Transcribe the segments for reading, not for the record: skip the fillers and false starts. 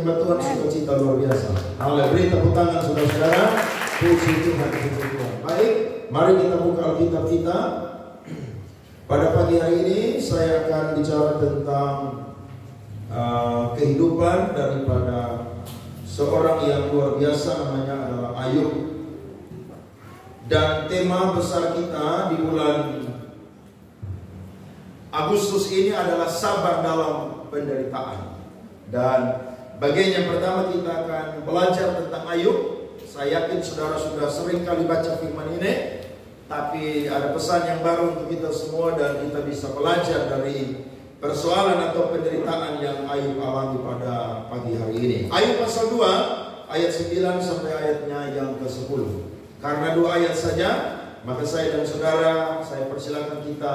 menyembah Tuhan sukacita luar biasa. Haleluya. Beri tepuk tangan saudara-saudara. Puji Tuhan, puji Tuhan. Baik, mari kita buka Alkitab kita. Pada pagi hari ini saya akan bicara tentang kehidupan daripada seorang yang luar biasa, namanya adalah Ayub. Dan tema besar kita di bulan Agustus ini adalah sabar dalam penderitaan. Dan bagian yang pertama kita akan belajar tentang Ayub. Saya yakin saudara sudah sering kali baca firman ini, tapi ada pesan yang baru untuk kita semua dan kita bisa belajar dari persoalan atau penderitaan yang Ayub alami pada pagi hari ini. Ayub pasal 2 ayat 9 sampai ayatnya yang ke-10. Karena 2 ayat saja, maka saya dan saudara, saya persilakan kita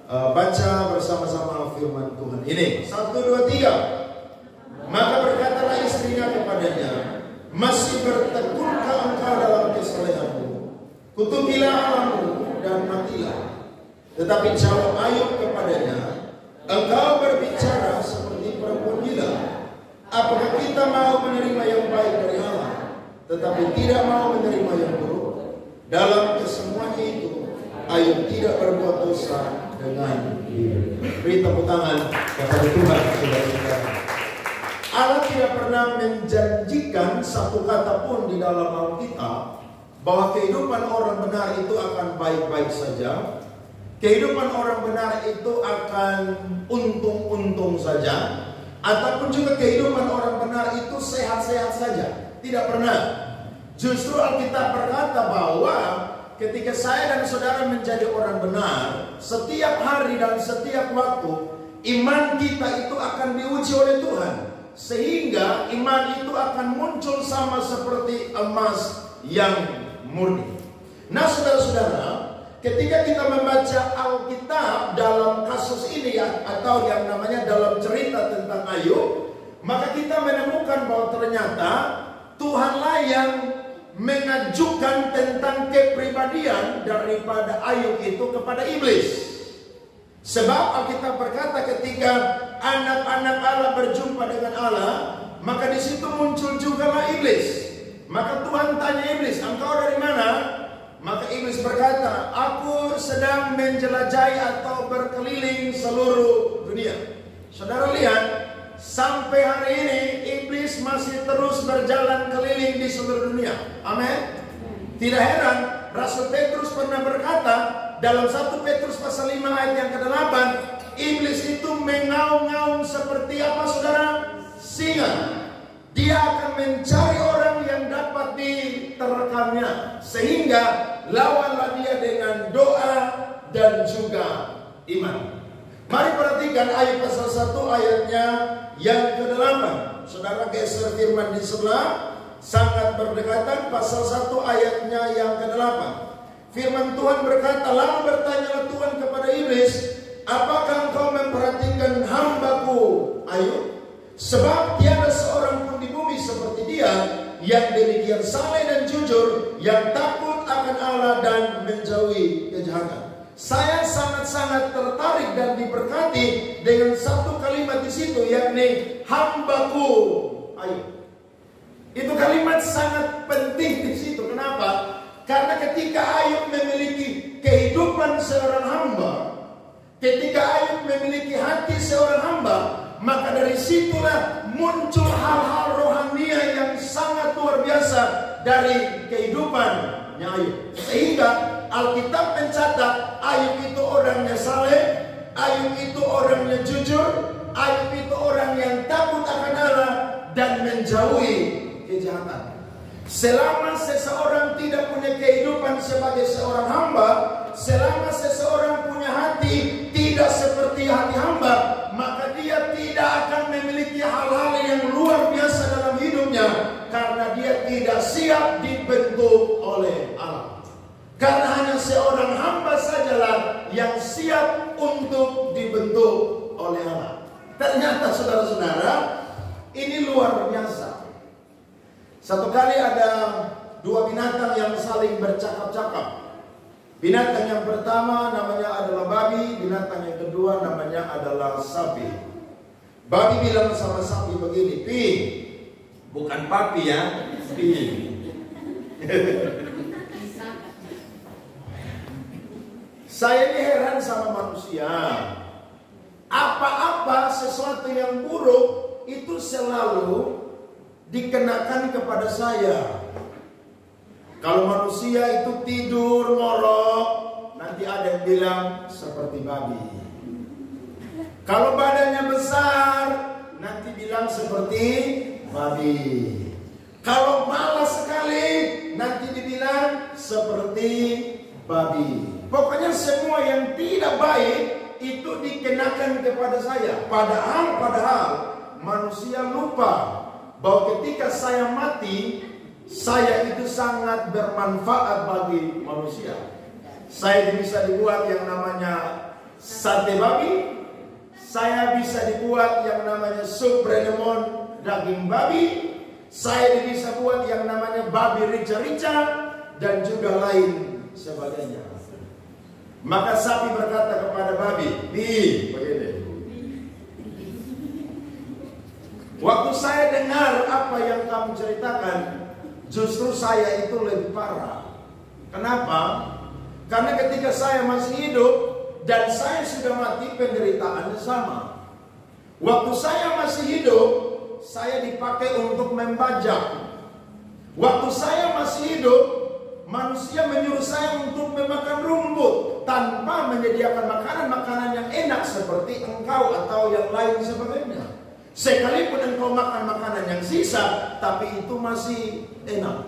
baca bersama-sama firman Tuhan ini. 1, 2, 3. Maka berkatalah istrinya kepadanya, masih bertekunkah engkau dalam kesalehanmu? Kutukilah Allahmu dan matilah. Tetapi jawab Ayub kepadanya, engkau berbicara seperti perempuan gila. Apakah kita mau menerima yang baik dari Allah, tetapi tidak mau menerima yang buruk? Dalam kesemuanya itu, Ayub tidak berbuat dosa dengan diri. Beri tepuk tangan kepada Tuhan, saudara-saudara. Allah tidak pernah menjanjikan satu kata pun di dalam Alkitab bahwa kehidupan orang benar itu akan baik-baik saja. Kehidupan orang benar itu akan untung-untung saja, ataupun juga kehidupan orang benar itu sehat-sehat saja. Tidak pernah. Justru Alkitab berkata bahwa ketika saya dan saudara menjadi orang benar, setiap hari dan setiap waktu iman kita itu akan diuji oleh Tuhan, sehingga iman itu akan muncul sama seperti emas yang murni. Nah, saudara-saudara, ketika kita membaca Alkitab dalam kasus ini atau yang namanya dalam cerita tentang Ayub, maka kita menemukan bahwa ternyata Tuhanlah yang mengajukan tentang kepribadian daripada Ayub itu kepada iblis. Sebab Alkitab berkata ketika anak-anak Allah berjumpa dengan Allah, maka di situ muncul jugalah iblis. Maka Tuhan tanya iblis, engkau dari mana? Maka iblis berkata, aku sedang menjelajahi atau berkeliling seluruh dunia. Saudara lihat, sampai hari ini iblis masih terus berjalan keliling di seluruh dunia. Amin. Tidak heran Rasul Petrus pernah berkata dalam 1 Petrus pasal 5 ayat yang ke-8, iblis itu mengaum-ngaum seperti apa saudara? Singa. Dia akan mencari orang yang dapat diterkamnya, sehingga lawanlah dia dengan doa dan juga iman. Mari perhatikan ayat pasal 1 ayatnya yang ke-8. Saudara geser firman di sebelah, sangat berdekatan. Pasal 1 ayatnya yang ke-8. Firman Tuhan berkata, lalu bertanyalah Tuhan kepada iblis, apakah engkau memperhatikan hambaku Ayub? Sebab tiada seorang pun di bumi seperti dia, yang demikian saleh dan jujur, yang takut akan Allah dan menjauhi kejahatan. Saya sangat-sangat tertarik dan diberkati dengan satu kalimat di situ, yakni hambaku Ayub. Itu kalimat sangat penting di situ. Kenapa? Karena ketika Ayub memiliki kehidupan seorang hamba, ketika Ayub memiliki hati seorang hamba, maka dari situlah muncul hal-hal rohania yang sangat luar biasa dari kehidupannya Ayub. Sehingga Alkitab mencatat Ayub itu orangnya saleh, Ayub itu orangnya jujur, Ayub itu orang yang takut akan Allah dan menjauhi kejahatan. Selama seseorang tidak punya kehidupan sebagai seorang hamba, selama seseorang punya hati tidak seperti hati hamba, maka dia tidak akan memiliki hal-hal yang luar biasa dalam hidupnya, karena dia tidak siap dibentuk oleh Allah. Karena hanya seorang hamba sajalah yang siap untuk dibentuk oleh Allah. Ternyata saudara-saudara, ini luar biasa. Satu kali ada dua binatang yang saling bercakap-cakap. Binatang yang pertama namanya adalah babi, binatang yang kedua namanya adalah sapi. Babi bilang sama sapi begini, "Pi, Bukan papi ya, pi. Saya ini heran sama manusia. Apa-apa sesuatu yang buruk itu selalu dikenakan kepada saya. Kalau manusia itu tidur ngorok, nanti ada yang bilang seperti babi. Kalau badannya besar, nanti bilang seperti babi. Kalau malas sekali, nanti dibilang seperti babi. Pokoknya semua yang tidak baik itu dikenakan kepada saya. Padahal manusia lupa bahwa ketika saya mati, saya itu sangat bermanfaat bagi manusia. Saya bisa dibuat yang namanya sate babi. Saya bisa dibuat yang namanya sup Brenemon daging babi. Saya bisa buat yang namanya babi rica-rica dan juga lain sebagainya. Maka sapi berkata kepada babi, begini. Waktu saya dengar apa yang kamu ceritakan, justru saya itu lebih parah. Kenapa? Karena ketika saya masih hidup dan saya sudah mati, penderitaannya sama. Waktu saya masih hidup, saya dipakai untuk membajak. Waktu saya masih hidup, manusia menyuruh saya untuk memakan rumput tanpa menyediakan makanan-makanan yang enak seperti engkau atau yang lain sebagainya. Sekalipun engkau makan makanan yang sisa, tapi itu masih enak.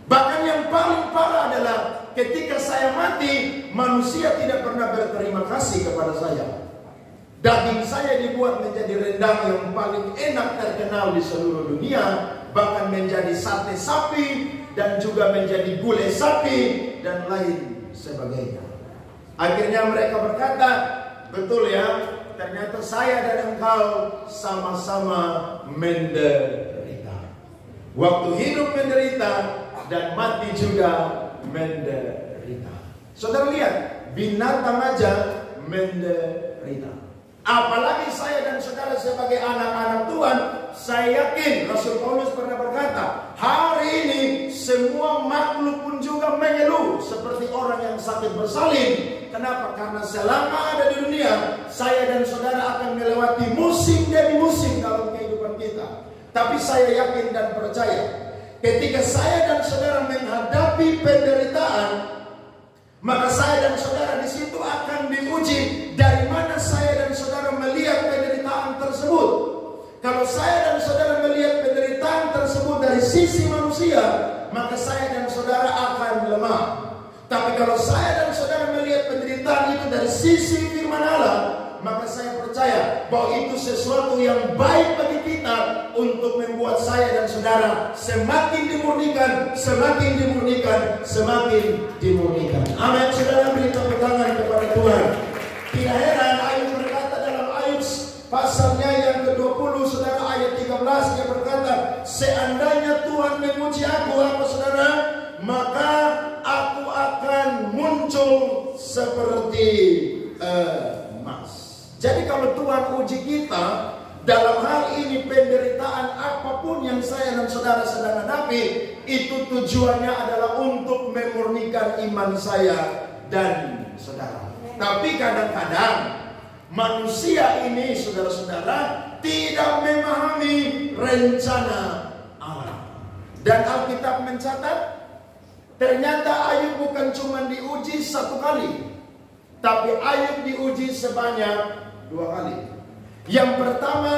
Bahkan yang paling parah adalah ketika saya mati, manusia tidak pernah berterima kasih kepada saya. Daging saya dibuat menjadi rendang yang paling enak terkenal di seluruh dunia, bahkan menjadi sate sapi dan juga menjadi gulai sapi dan lain sebagainya. Akhirnya mereka berkata, betul ya, ternyata saya dan engkau sama-sama menderita. Waktu hidup menderita dan mati juga menderita. Saudara lihat, binatang aja menderita. Apalagi saya dan saudara sebagai anak-anak Tuhan, saya yakin Rasul Paulus pernah berkata, hari ini semua makhluk pun juga mengeluh seperti orang yang sakit bersalin. Kenapa? Karena selama ada di dunia, saya dan saudara akan melewati musim demi musim dalam kehidupan kita. Tapi saya yakin dan percaya, ketika saya dan saudara menghadapi penderitaan, maka saya dan saudara di situ akan diuji dari mana saya dan saudara melihat penderitaan tersebut. Kalau saya dan saudara melihat penderitaan tersebut dari sisi manusia, maka saya dan saudara akan lemah. Tapi kalau saya dan saudara melihat penderitaan itu dari sisi firman Allah, maka saya percaya bahwa itu sesuatu yang baik bagi kita untuk membuat saya dan saudara semakin dimurnikan, semakin dimurnikan, semakin dimurnikan. Amin. Saudara, beri tepuk tangan kepada Tuhan. Tidak heran Ayub berkata dalam Ayub pasalnya yang ke-20, saudara, ayat 13, dia berkata, seandainya Tuhan memuji aku, apa saudara, maka aku akan muncul seperti emas. Jadi kalau Tuhan uji kita dalam hal ini, penderitaan apapun yang saya dan saudara sedang hadapi, itu tujuannya adalah untuk memurnikan iman saya dan saudara. Tapi kadang-kadang manusia ini, saudara-saudara, tidak memahami rencana Allah. Dan Alkitab mencatat, ternyata Ayub bukan cuma diuji satu kali, tapi Ayub diuji sebanyak 2 kali. Yang pertama,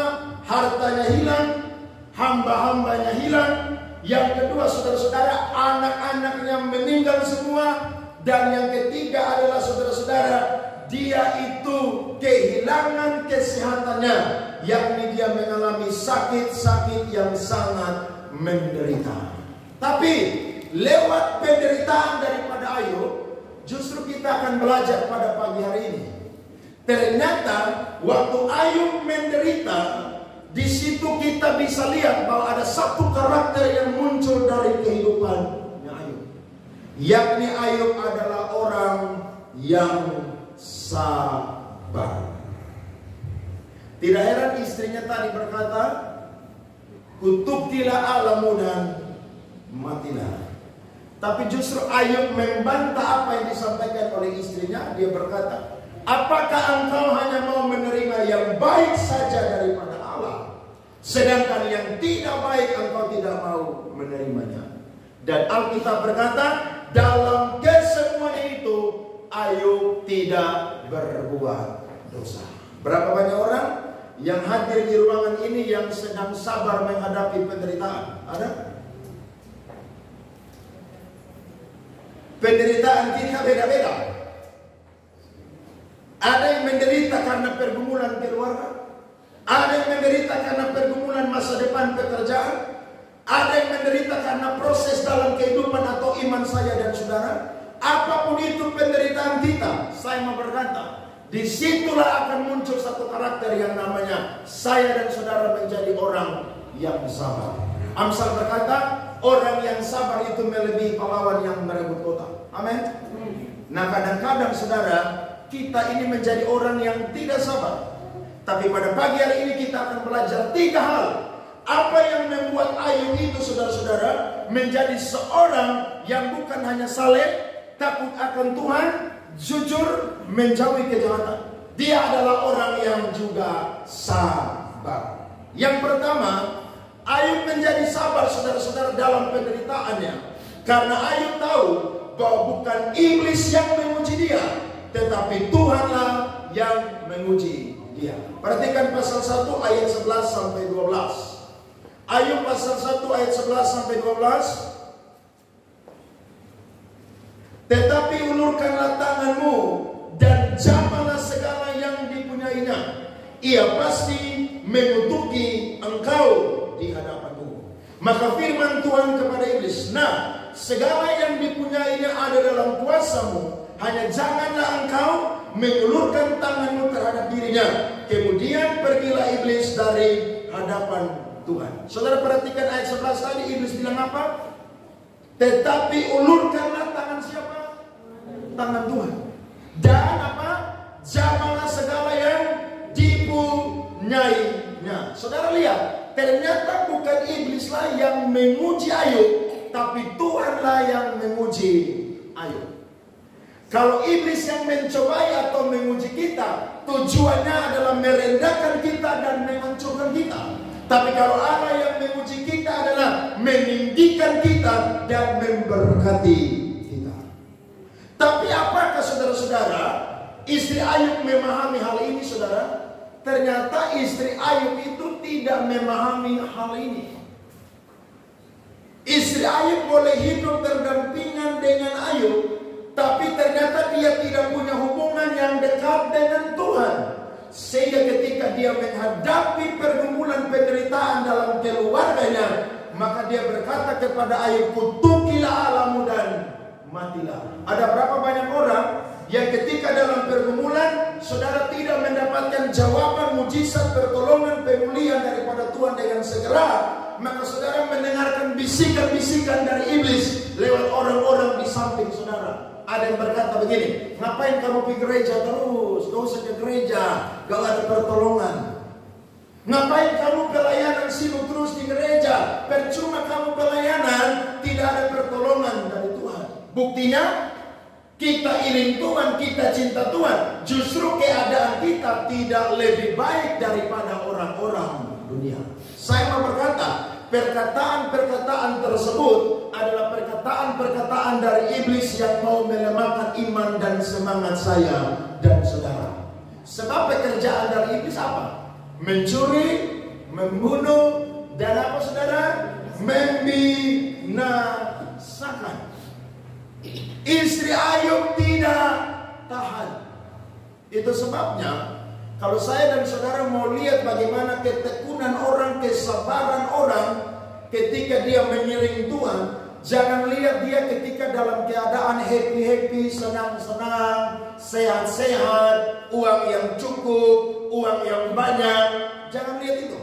hartanya hilang, hamba-hambanya hilang. Yang kedua, saudara-saudara, anak-anaknya meninggal semua. Dan yang ketiga adalah, saudara-saudara, dia itu kehilangan kesehatannya, yakni dia mengalami sakit-sakit yang sangat menderita. Tapi lewat penderitaan daripada Ayub, justru kita akan belajar pada pagi hari ini. Ternyata waktu Ayub menderita, di situ kita bisa lihat bahwa ada satu karakter yang muncul dari kehidupannya Ayub, yakni Ayub adalah orang yang sabar. Tidak heran istrinya tadi berkata, kutukilah Allahmu dan matilah. Tapi justru Ayub membantah apa yang disampaikan oleh istrinya. Dia berkata, apakah engkau hanya mau menerima yang baik saja daripada Allah, sedangkan yang tidak baik engkau tidak mau menerimanya? Dan Alkitab berkata, dalam kesemuanya itu Ayub tidak berbuat dosa. Berapa banyak orang yang hadir di ruangan ini yang sedang sabar menghadapi penderitaan? Ada? Penderitaan kita beda-beda. Ada yang menderita karena pergumulan keluarga, ada yang menderita karena pergumulan masa depan pekerjaan, ada yang menderita karena proses dalam kehidupan atau iman saya dan saudara. Apapun itu penderitaan kita, saya mau berkata, disitulah akan muncul satu karakter yang namanya saya dan saudara menjadi orang yang sabar. Amsal berkata, orang yang sabar itu melebihi pahlawan yang merebut kota. Amin. Nah, kadang-kadang saudara, kita ini menjadi orang yang tidak sabar. Tapi pada pagi hari ini kita akan belajar 3 hal. Apa yang membuat Ayub itu, saudara-saudara, menjadi seorang yang bukan hanya saleh, takut akan Tuhan, jujur, menjauhi kejahatan. Dia adalah orang yang juga sabar. Yang pertama, Ayub menjadi sabar, saudara-saudara, dalam penderitaannya. Karena Ayub tahu bahwa bukan iblis yang menguji dia, tetapi Tuhanlah yang menguji dia. Perhatikan pasal 1 ayat 11 sampai 12. Ayub pasal 1 ayat 11 sampai 12. Tetapi ulurkanlah tanganmu dan jamahlah segala yang dipunyainya. Ia pasti mengutuki engkau di hadapanmu. Maka firman Tuhan kepada iblis, nah, segala yang dipunyainya ada dalam kuasamu, hanya janganlah engkau mengulurkan tanganmu terhadap dirinya. Kemudian pergilah iblis dari hadapan Tuhan. Saudara perhatikan ayat 11 tadi, iblis bilang apa? Tetapi ulurkanlah tangan siapa? Tangan Tuhan. Dan apa? Jamahlah segala yang dipunyainya. Saudara lihat, ternyata bukan iblislah yang menguji Ayub, tapi Tuhanlah yang menguji Ayub. Kalau iblis yang mencobai atau menguji kita, tujuannya adalah merendahkan kita dan menghancurkan kita. Tapi kalau Allah yang menguji kita adalah meninggikan kita dan memberkati kita. Tapi apakah saudara-saudara, istri Ayub memahami hal ini, saudara? Ternyata istri Ayub itu tidak memahami hal ini. Istri Ayub boleh hidup berdampingan dengan Ayub, tapi ternyata dia tidak punya hubungan yang dekat dengan Tuhan. Sehingga ketika dia menghadapi pergumulan penderitaan dalam keluarganya, maka dia berkata kepada Ayub, kutukilah Allahmu dan matilah. Ada berapa banyak orang yang ketika dalam pergumulan, saudara tidak mendapatkan jawaban, mujizat, pertolongan, pemulihan daripada Tuhan dengan segera, maka saudara mendengarkan bisikan-bisikan dari iblis lewat orang-orang di samping saudara. Ada yang berkata begini, ngapain kamu pergi gereja terus? Gak usah ke gereja, gak ada pertolongan. Ngapain kamu pelayanan sibuk terus di gereja? Percuma kamu pelayanan, tidak ada pertolongan dari Tuhan. Buktinya, kita iring Tuhan, kita cinta Tuhan. Justru keadaan kita tidak lebih baik daripada orang-orang dunia. Saya mau berkata, perkataan-perkataan tersebut adalah perkataan-perkataan dari iblis yang mau melemahkan iman dan semangat saya dan saudara. Sebab pekerjaan dari iblis apa? Mencuri, membunuh, dan apa saudara? Membinasakan. Istri Ayub tidak tahan. Itu sebabnya kalau saya dan saudara mau lihat bagaimana ketekunan orang, kesabaran orang ketika dia mengiring Tuhan, jangan lihat dia ketika dalam keadaan happy-happy, senang-senang, sehat-sehat, uang yang cukup, uang yang banyak. Jangan lihat itu.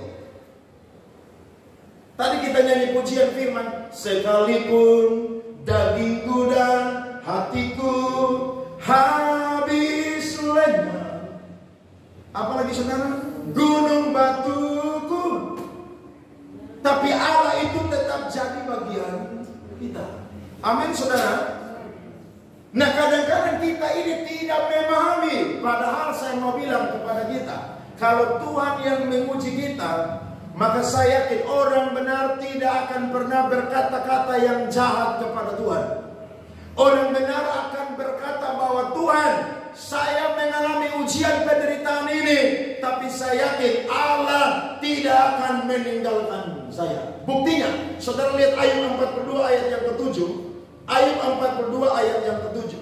Tadi kita nyanyi pujian firman, sekalipun dagingku dan hatiku habis lenyap. Apalagi saudara, gunung batuku. Tapi Allah itu tetap jadi bagian kita. Amin, saudara. Nah, kadang-kadang kita ini tidak memahami. Padahal saya mau bilang kepada kita, kalau Tuhan yang menguji kita, maka saya yakin orang benar tidak akan pernah berkata-kata yang jahat kepada Tuhan. Orang benar akan berkata bahwa Tuhan, saya mengalami ujian penderitaan ini, tapi saya yakin Allah tidak akan meninggalkan saya. Buktinya, saudara lihat Ayub 42 ayat yang ke-7. Ayub 42 ayat yang ke-7.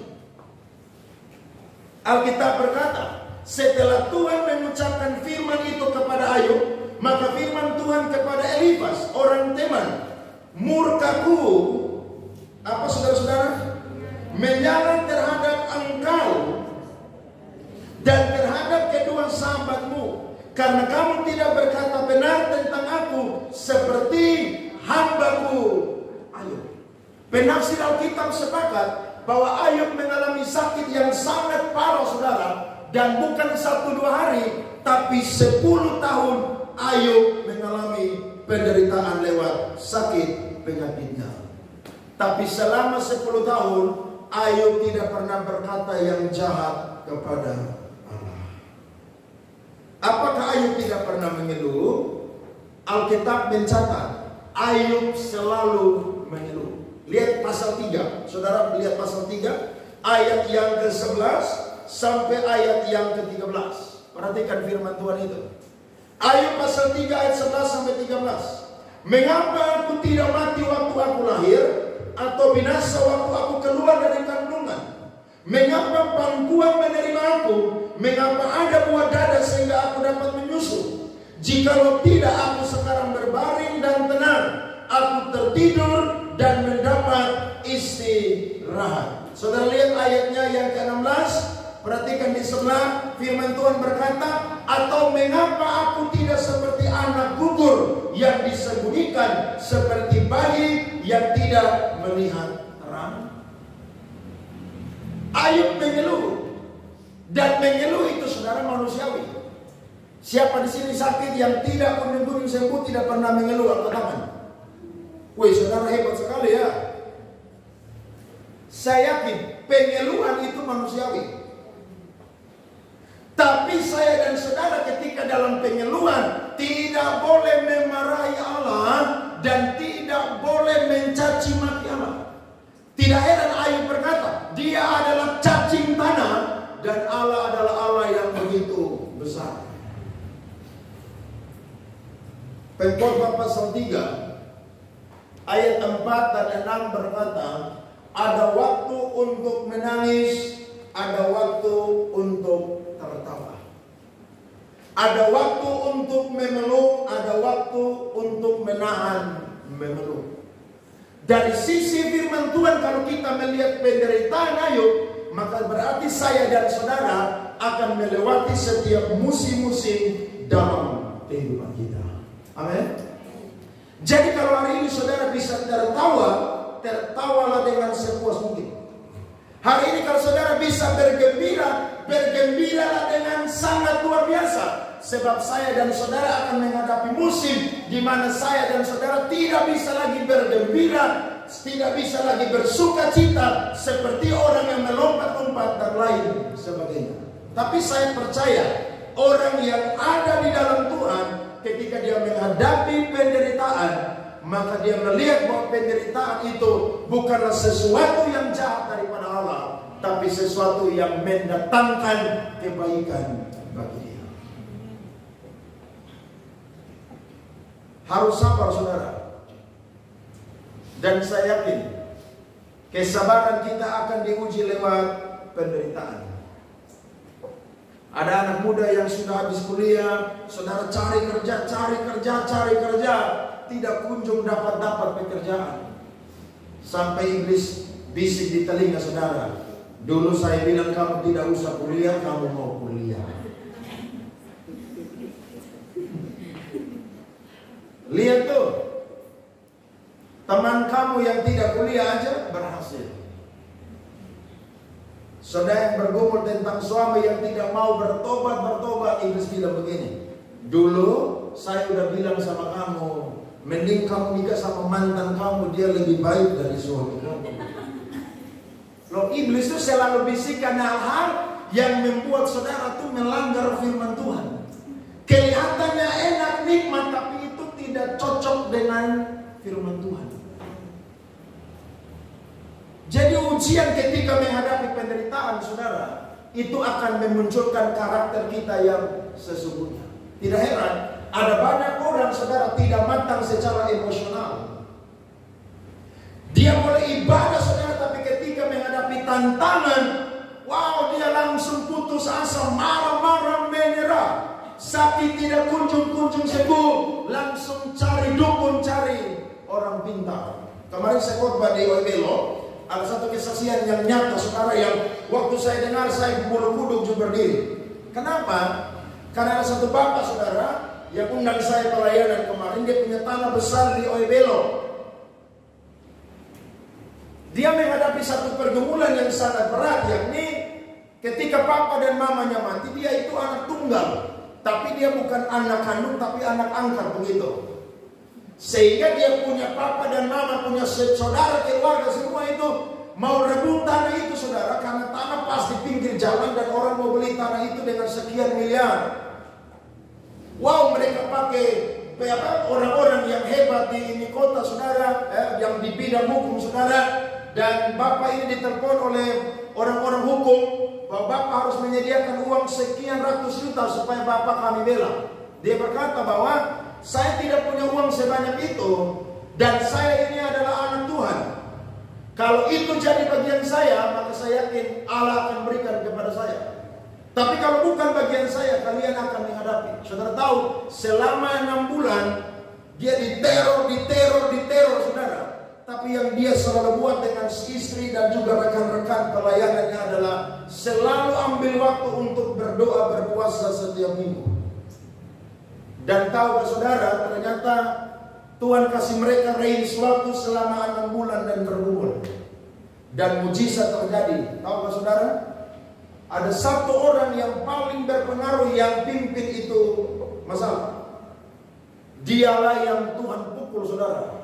Alkitab berkata, setelah Tuhan mengucapkan firman itu kepada Ayub, maka firman Tuhan kepada Elifas, orang Teman, murkaku, apa saudara-saudara? Menyala terhadap engkau dan terhadap kedua sahabatmu, karena kamu tidak berkata benar tentang aku seperti hambaku Ayub. Penafsir Alkitab sepakat bahwa Ayub mengalami sakit yang sangat parah, saudara, dan bukan 1-2 hari, tapi 10 tahun Ayub mengalami penderitaan lewat sakit penyakitnya. Tapi selama 10 tahun Ayub tidak pernah berkata yang jahat kepada Allah. Apakah Ayub tidak pernah mengeluh? Alkitab mencatat Ayub selalu mengeluh. Lihat pasal 3. Saudara lihat pasal 3 ayat yang ke-11 sampai ayat yang ke-13. Perhatikan firman Tuhan itu. Ayub pasal 3 ayat 11 sampai 13. Mengapa aku tidak mati waktu aku lahir, atau binasa waktu aku keluar dari kandungan? Mengapa pangkuan menerima aku? Mengapa ada buah dada sehingga aku dapat menyusu? Jikalau tidak, aku sekarang berbaring dan tenang, aku tertidur dan mendapat istirahat. Saudara lihat ayatnya yang ke-16. Perhatikan di sebelah, firman Tuhan berkata, atau mengapa aku tidak seperti anak gugur yang disembunyikan, seperti bayi yang tidak melihat terang? Ayub mengeluh, dan mengeluh itu saudara manusiawi. Siapa di sini sakit yang tidak kunjung sembuh, tidak pernah mengeluh? Angkat tangan. Wih, saudara hebat sekali ya. Saya yakin pengeluhan itu manusiawi. Tapi saya dan saudara ketika dalam pengeluhan tidak boleh memarahi Allah dan tidak boleh mencaci maki Allah. Tidak heran Ayub berkata, dia adalah cacing tanah dan Allah adalah Allah yang begitu besar. Pengkhotbah pasal 3 ayat 4 dan 6 berkata, ada waktu untuk menangis, ada waktu untuk tertawa. Ada waktu untuk memeluk, ada waktu untuk menahan memeluk. Dari sisi firman Tuhan, kalau kita melihat penderitaan Ayub, maka berarti saya dan saudara akan melewati setiap musim-musim dalam kehidupan kita. Amin. Jadi kalau hari ini saudara bisa tertawa, tertawalah dengan sepuas mungkin. Hari ini kalau saudara bisa bergembira, bergembiralah dengan sangat luar biasa. Sebab saya dan saudara akan menghadapi musim di mana saya dan saudara tidak bisa lagi bergembira, tidak bisa lagi bersuka cita seperti orang yang melompat-lompat dan lain sebagainya. Tapi saya percaya orang yang ada di dalam Tuhan, ketika dia menghadapi penderitaan, maka dia melihat bahwa penderitaan itu bukanlah sesuatu yang jahat daripada Allah, tapi sesuatu yang mendatangkan kebaikan bagi dia. Harus sabar saudara. Dan saya yakin kesabaran kita akan diuji lewat penderitaan. Ada anak muda yang sudah habis kuliah, saudara cari kerja, tidak kunjung dapat pekerjaan. Sampai iblis bisik di telinga saudara, dulu saya bilang kamu tidak usah kuliah, kamu mau kuliah. Lihat tuh, teman kamu yang tidak kuliah aja berhasil. Saudara yang bergumul tentang suami yang tidak mau bertobat, iblis bilang begini, dulu saya udah bilang sama kamu, mending kamu nikah sama mantan kamu, dia lebih baik dari suami kamu. Loh, iblis itu selalu bisikan hal-hal yang membuat saudara tuh melanggar firman Tuhan. Kelihatannya enak, nikmat, tapi itu tidak cocok dengan firman Tuhan. Jadi ujian ketika menghadapi penderitaan saudara, itu akan memunculkan karakter kita yang sesungguhnya. Tidak heran, ada banyak orang saudara tidak matang secara emosional. Dia boleh ibadah saudara, tapi ketika menghadapi tantangan, wow, dia langsung putus asa, marah-marah, menyerah. Sakit tidak kunjung-kunjung sembuh, langsung cari dukun, cari orang pintar. Kemarin saya khotbah di Oebelo, ada satu kesaksian yang nyata saudara, yang waktu saya dengar saya bulu kuduk juga berdiri. Kenapa? Karena ada satu bapak saudara yang undang saya pelayanan kemarin, dia punya tanah besar di Oebelo. Dia menghadapi satu pergumulan yang sangat berat, yakni ketika papa dan mamanya mati, dia itu anak tunggal. Tapi dia bukan anak kandung, tapi anak angkat begitu. Sehingga dia punya papa dan mama, punya saudara, keluarga, semua itu mau rebut tanah itu saudara. Karena tanah pas di pinggir jalan dan orang mau beli tanah itu dengan sekian miliar. Wow, mereka pakai orang-orang yang hebat di ini kota saudara, yang di bidang hukum saudara. Dan bapak ini ditelepon oleh orang-orang hukum bahwa bapak harus menyediakan uang sekian ratus juta supaya bapak kami bela. Dia berkata bahwa saya tidak punya uang sebanyak itu, dan saya ini adalah anak Tuhan. Kalau itu jadi bagian saya, maka saya yakin Allah akan berikan kepada saya. Tapi kalau bukan bagian saya, kalian akan menghadapi. Saudara tahu, selama 6 bulan dia diteror saudara. Tapi yang dia selalu buat dengan istri dan juga rekan-rekan pelayanannya adalah selalu ambil waktu untuk berdoa, berpuasa setiap minggu. Dan tahu saudara, ternyata Tuhan kasih mereka range waktu selama 6 bulan dan berbulan. Dan mujizat terjadi. Tahu saudara? Ada satu orang yang paling berpengaruh yang pimpin itu masalah. Dialah yang Tuhan pukul saudara.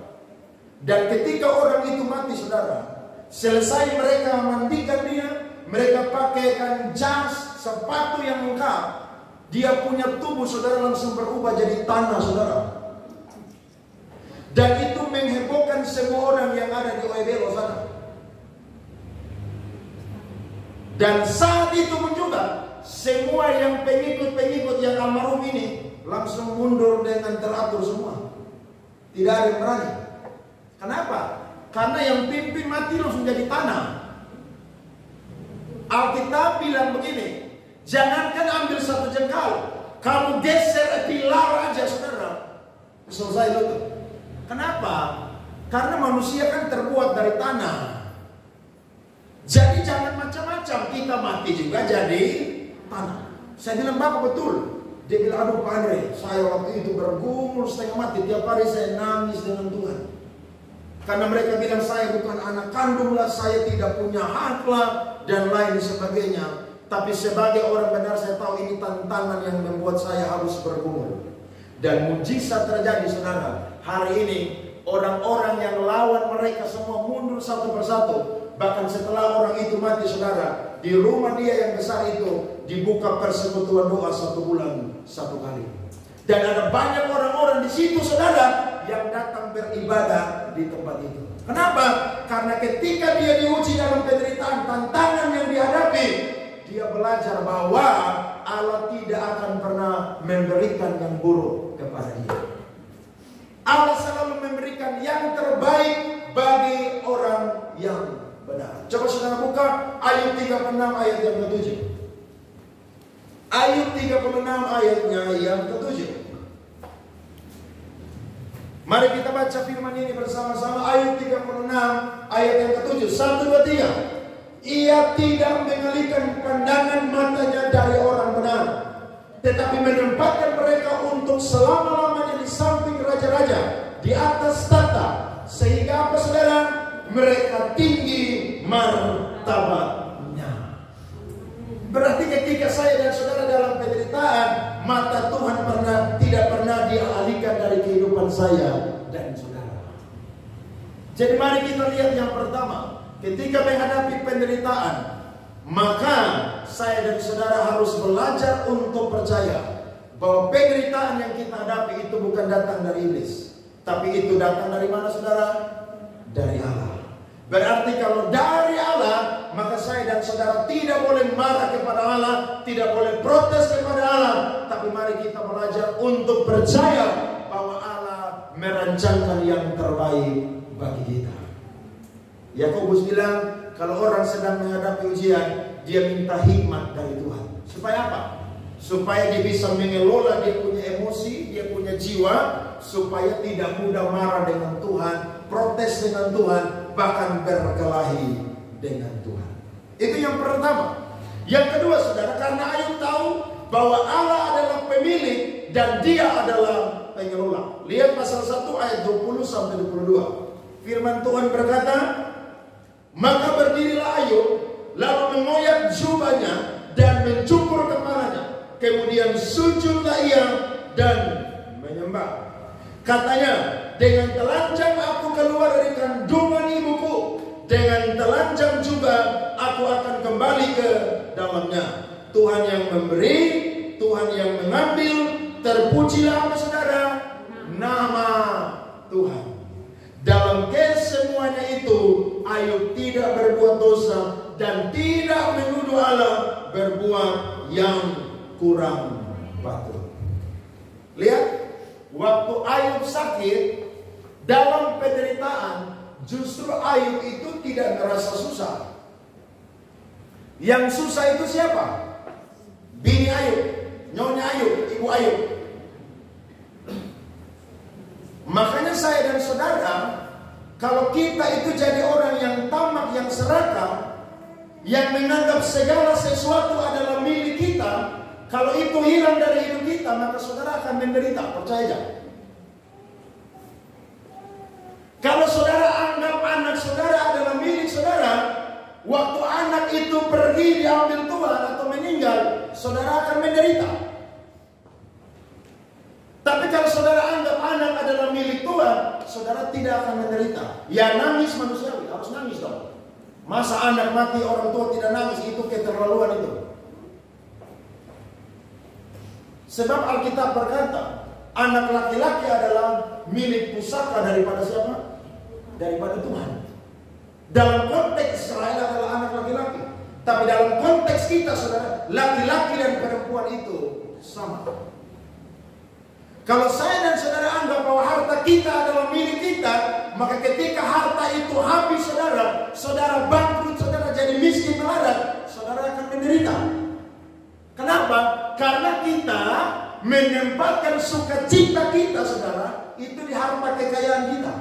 Dan ketika orang itu mati saudara, selesai mereka mandikan dia, mereka pakaikan jas, sepatu yang lengkap, dia punya tubuh saudara langsung berubah jadi tanah saudara. Dan itu menghebohkan semua orang yang ada di Oebelo sana. Dan saat itu pun juga semua yang pengikut-pengikut yang almarhum ini langsung mundur dengan teratur semua. Tidak ada yang berani. Kenapa? Karena yang pimpin mati langsung jadi tanah. Alkitab bilang begini, jangankan ambil satu jengkal, kamu geser pilar aja saudara, selesai itu. Kenapa? Karena manusia kan terbuat dari tanah. Jadi jangan macam-macam, kita mati juga jadi tanah. Saya bilang bapak betul. Dia bilang, aduh Pak Andre, saya waktu itu bergumul setengah mati, tiap hari saya nangis dengan Tuhan. Karena mereka bilang saya bukan anak kandung lah, saya tidak punya hak lah, dan lain sebagainya. Tapi sebagai orang benar saya tahu ini tantangan yang membuat saya harus bergumul. Dan mujizat terjadi saudara. Hari ini orang-orang yang lawan mereka semua mundur satu persatu. Bahkan setelah orang itu mati saudara, di rumah dia yang besar itu dibuka persekutuan doa 1 bulan 1 kali. Dan ada banyak orang-orang di situ saudara yang datang beribadah di tempat itu. Kenapa? Karena ketika dia diuji dalam penderitaan, tantangan yang dihadapi, dia belajar bahwa Allah tidak akan pernah memberikan yang buruk kepada dia. Allah selalu memberikan yang terbaik bagi orang yang benar. Coba saudara buka Ayub 36 ayat yang ke-7. Ayub 36 ayatnya yang ke-7. Mari kita baca firman ini bersama-sama. Ayub 36 ayat yang ke-7. 1, 2, 3. Ia tidak mengalihkan pandangan matanya dari orang benar, tetapi menempatkan mereka untuk selama-lamanya di samping raja-raja, di atas tahta. Sehingga apa saudara? Mereka tinggi martabatnya. Berarti ketika saya dan saudara dalam penderitaan, mata Tuhan tidak pernah kehidupan saya dan saudara. Jadi mari kita lihat yang pertama. Ketika menghadapi penderitaan, maka saya dan saudara harus belajar untuk percaya bahwa penderitaan yang kita hadapi itu bukan datang dari iblis, tapi itu datang dari mana, saudara? Dari Allah. Berarti kalau dari Allah, maka saya dan saudara tidak boleh marah kepada Allah, tidak boleh protes kepada Allah, tapi mari kita belajar untuk percaya bahwa Allah merancangkan yang terbaik bagi kita. Yakobus bilang, kalau orang sedang menghadapi ujian, dia minta hikmat dari Tuhan. Supaya apa? Supaya dia bisa mengelola dia punya emosi, dia punya jiwa, supaya tidak mudah marah dengan Tuhan, protes dengan Tuhan, bahkan berkelahi dengan Tuhan. Itu yang pertama. Yang kedua, saudara, karena Ayub tahu bahwa Allah adalah pemilik dan dia adalah pengelola. Lihat pasal 1 ayat 20-22. Firman Tuhan berkata, maka berdirilah Ayub, lalu mengoyak jubahnya dan mencukur kepalanya. Kemudian sujudlah ia dan menyembah. Katanya, dengan telanjang aku keluar dari kandungan ibuku, dengan telanjang juga aku akan kembali ke dalamnya. Tuhan yang memberi, Tuhan yang mengambil, terpujilah apa, saudara? Nama Tuhan. Dalam kesemuanya itu, Ayub tidak berbuat dosa dan tidak menuduh Allah berbuat yang kurang patut. Lihat, waktu Ayub sakit dalam penderitaan, justru Ayub itu tidak merasa susah. Yang susah itu siapa? Bini Ayub, nyonya Ayub, ibu Ayub. Makanya saya dan saudara, kalau kita itu jadi orang yang tamak, yang serakah, yang menganggap segala sesuatu adalah milik kita, kalau itu hilang dari hidup kita, maka saudara akan menderita, percaya. Kalau saudara anggap anak saudara adalah milik saudara, waktu anak itu pergi diambil Tuhan atau meninggal, saudara akan menderita. Tapi kalau saudara anggap anak adalah milik Tuhan, saudara tidak akan menderita. Ya nangis manusiawi, harus nangis dong. Masa anak mati orang tua tidak nangis, itu keterlaluan itu. Sebab Alkitab berkata, anak laki-laki adalah milik pusaka daripada siapa? Daripada Tuhan. Dalam konteks Israel adalah anak laki-laki. Tapi dalam konteks kita, saudara, laki-laki dan perempuan itu sama. Kalau saya dan saudara anggap bahwa harta kita adalah milik kita, maka ketika harta itu habis, saudara, saudara bangkrut, saudara jadi miskin melarat, saudara akan menderita. Kenapa? Karena kita menempatkan sukacita kita, saudara, itu di harta kekayaan kita.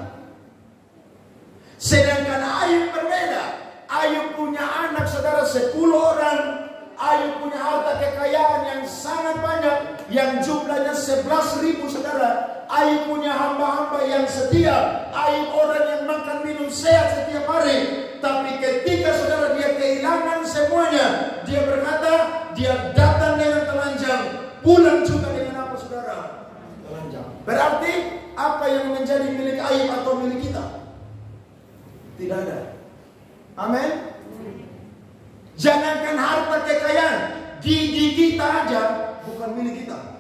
Sedangkan Ayub berbeda. Ayub punya anak, saudara, 10 orang. Ayub punya harta kekayaan yang sangat banyak, yang jumlahnya 11.000, saudara. Ayub punya hamba-hamba yang setia. Ayub orang yang makan minum sehat setiap hari. Tapi ketika saudara dia kehilangan semuanya, dia berkata, dia datang dengan telanjang, pulang juga dengan apa, saudara? Telanjang. Berarti apa yang menjadi milik Ayub atau milik kita? Tidak ada. Amin. Jangankan harta kekayaan, gigi kita aja bukan milik kita.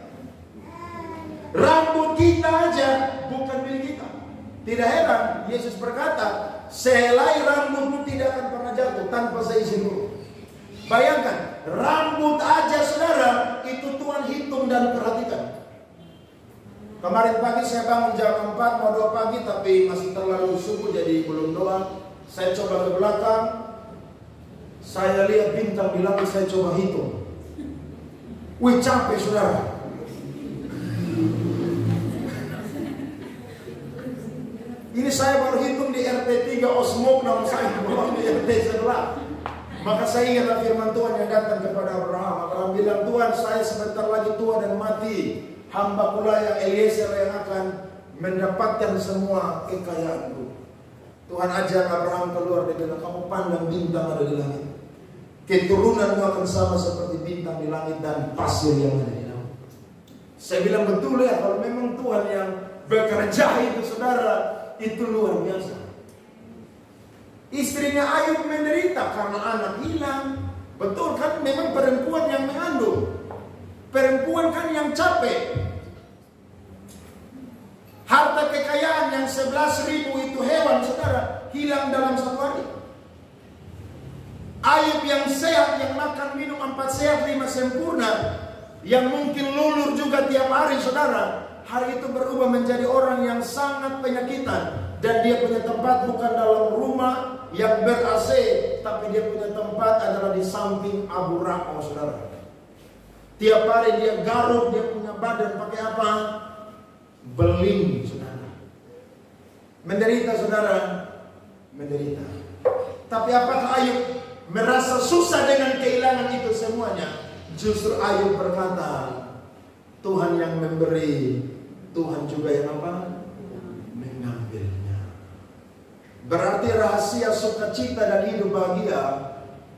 Rambut kita aja bukan milik kita. Tidak heran Yesus berkata, sehelai rambutmu tidak akan pernah jatuh tanpa seizinku. Bayangkan, rambut aja, saudara, itu Tuhan hitung dan perhatikan. Kemarin pagi saya bangun jam 4 mau doa pagi, tapi masih terlalu subuh jadi belum doa. Saya coba ke belakang, saya lihat bintang di langit, saya coba hitung. Wih, capek, saudara. Ini saya baru hitung di RT 3 Osmok, nama saya belum di RT 11. Maka saya ingat firman Tuhan yang datang kepada Abraham. Abraham bilang, Tuhan, saya sebentar lagi tua dan mati. Hamba pula yang Eliezer yang akan mendapatkan semua kekayaanku. Tuhan ajak Abraham keluar, dia bilang, kamu pandang bintang ada di langit. Keturunanmu akan sama seperti bintang di langit dan pasir yang ada di laut. Saya bilang, betul ya, kalau memang Tuhan yang bekerja itu saudara, itu luar biasa. Istrinya Ayub menderita karena anak hilang. Betul kan, memang perempuan yang mengandung. Perempuan kan yang capek. Harta kekayaan yang 11.000 itu hewan saudara, hilang dalam satu hari. Ayub yang sehat, yang makan minum 4 sehat 5 sempurna, yang mungkin lulur juga tiap hari saudara, hari itu berubah menjadi orang yang sangat penyakitan. Dan dia punya tempat bukan dalam rumah yang ber-AC, tapi dia punya tempat adalah di samping Abu Raqqa saudara. Tiap hari dia garuk, dia punya badan pakai apa? Beling saudara. Menderita saudara, menderita. Tapi apakah Ayub merasa susah dengan kehilangan itu semuanya? Justru Ayub berkata, Tuhan yang memberi, Tuhan juga yang apa? Mengambilnya. Berarti rahasia sukacita dan hidup bahagia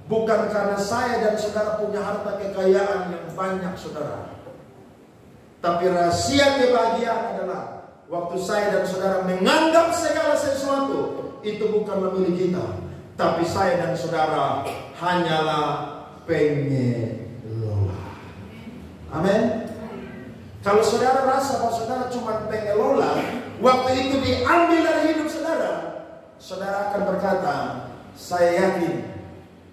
bukan karena saya dan saudara punya harta kekayaan yang banyak saudara. Tapi rahasia kebahagiaan adalah waktu saya dan saudara menganggap segala sesuatu itu bukan milik kita, tapi saya dan saudara hanyalah pengelola. Amin. Kalau saudara rasa bahwa saudara cuma pengelola, waktu itu diambil dari hidup saudara, saudara akan berkata, saya yakin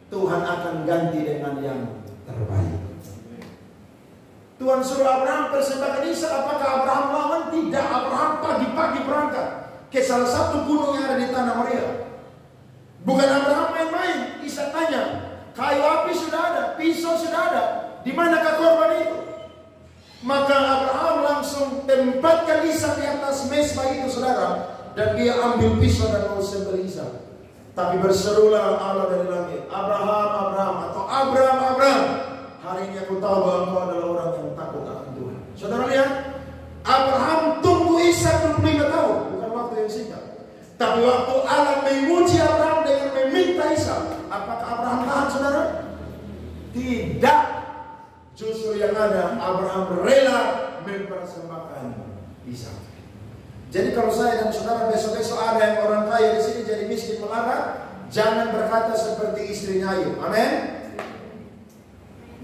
Tuhan akan ganti dengan yang terbaik. Tuhan suruh Abraham persembahkan Ishak. Apakah Abraham lawan? Tidak. Abraham pagi-pagi berangkat ke salah satu gunung yang ada di Tanah Moria. Bukan Abraham main-main. Ishak tanya, kayu api sudah ada, pisau sudah ada, di manakah korban itu? Maka Abraham langsung tempatkan Ishak di atas mezbah itu saudara, dan dia ambil pisau dan mau sembelih Ishak. Tapi berserulah Allah dari langit, Abraham, Abraham, atau Abraham, Abraham, hari ini aku tahu bahwa engkau adalah orang yang takut akan Tuhan. Saudara lihat, Abraham tunggu Ishak 25 tahun, bukan waktu yang singkat. Tapi waktu Allah menguji Abraham dengan meminta Ishak, apakah Abraham tahan saudara? Tidak. Justru yang ada, Abraham rela mempersembahkan Ishak. Jadi kalau saya dan saudara besok-besok ada yang orang kaya di sini jadi miskin melarat, jangan berkata seperti istrinya Ayub. Amin.